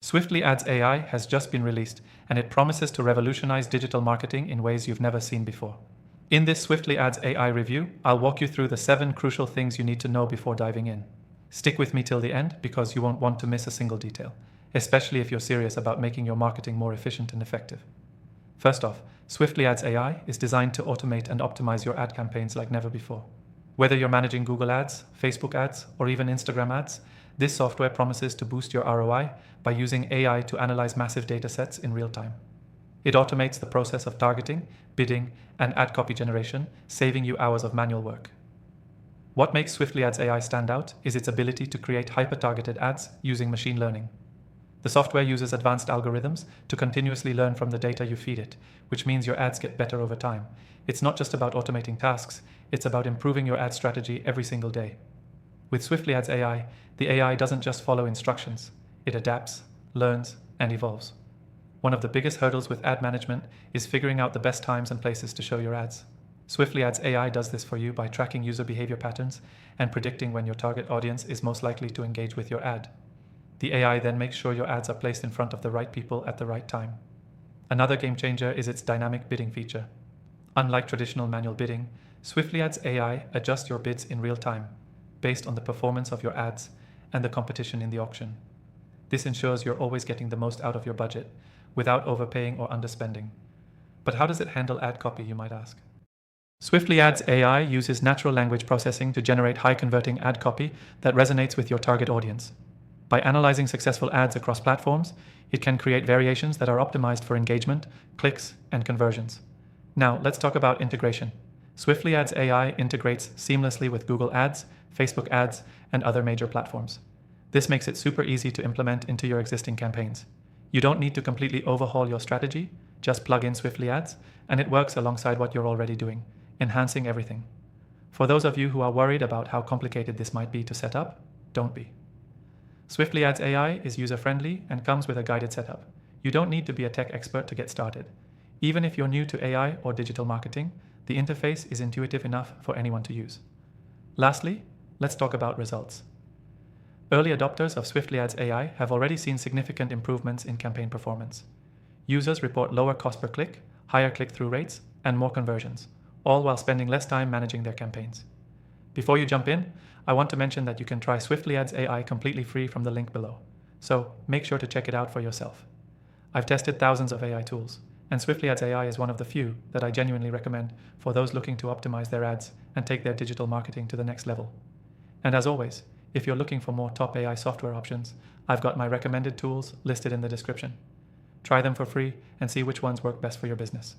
SwiftlyAds AI has just been released, and it promises to revolutionize digital marketing in ways you've never seen before. In this SwiftlyAds AI review, I'll walk you through the 7 crucial things you need to know before diving in. Stick with me till the end because you won't want to miss a single detail, especially if you're serious about making your marketing more efficient and effective. First off, SwiftlyAds AI is designed to automate and optimize your ad campaigns like never before. Whether you're managing Google Ads, Facebook ads, or even Instagram ads, this software promises to boost your ROI by using AI to analyze massive data sets in real time. It automates the process of targeting, bidding, and ad copy generation, saving you hours of manual work. What makes SwiftlyAds AI stand out is its ability to create hyper-targeted ads using machine learning. The software uses advanced algorithms to continuously learn from the data you feed it, which means your ads get better over time. It's not just about automating tasks, it's about improving your ad strategy every single day. With SwiftlyAds AI, the AI doesn't just follow instructions, it adapts, learns, and evolves. One of the biggest hurdles with ad management is figuring out the best times and places to show your ads. SwiftlyAds AI does this for you by tracking user behavior patterns and predicting when your target audience is most likely to engage with your ad. The AI then makes sure your ads are placed in front of the right people at the right time. Another game changer is its dynamic bidding feature. Unlike traditional manual bidding, SwiftlyAds AI adjusts your bids in real time, based on the performance of your ads and the competition in the auction. This ensures you're always getting the most out of your budget, without overpaying or underspending. But how does it handle ad copy, you might ask? SwiftlyAds AI uses natural language processing to generate high-converting ad copy that resonates with your target audience. By analyzing successful ads across platforms, it can create variations that are optimized for engagement, clicks, and conversions. Now, let's talk about integration. SwiftlyAds AI integrates seamlessly with Google Ads, Facebook Ads, and other major platforms. This makes it super easy to implement into your existing campaigns. You don't need to completely overhaul your strategy, just plug in SwiftlyAds, and it works alongside what you're already doing, enhancing everything. For those of you who are worried about how complicated this might be to set up, don't be. SwiftlyAds AI is user-friendly and comes with a guided setup. You don't need to be a tech expert to get started. Even if you're new to AI or digital marketing, the interface is intuitive enough for anyone to use. Lastly, let's talk about results. Early adopters of SwiftlyAds AI have already seen significant improvements in campaign performance. Users report lower cost per click, higher click-through rates, and more conversions, all while spending less time managing their campaigns. Before you jump in, I want to mention that you can try SwiftlyAds AI completely free from the link below, so make sure to check it out for yourself. I've tested thousands of AI tools, and SwiftlyAds AI is one of the few that I genuinely recommend for those looking to optimize their ads and take their digital marketing to the next level. And as always, if you're looking for more top AI software options, I've got my recommended tools listed in the description. Try them for free and see which ones work best for your business.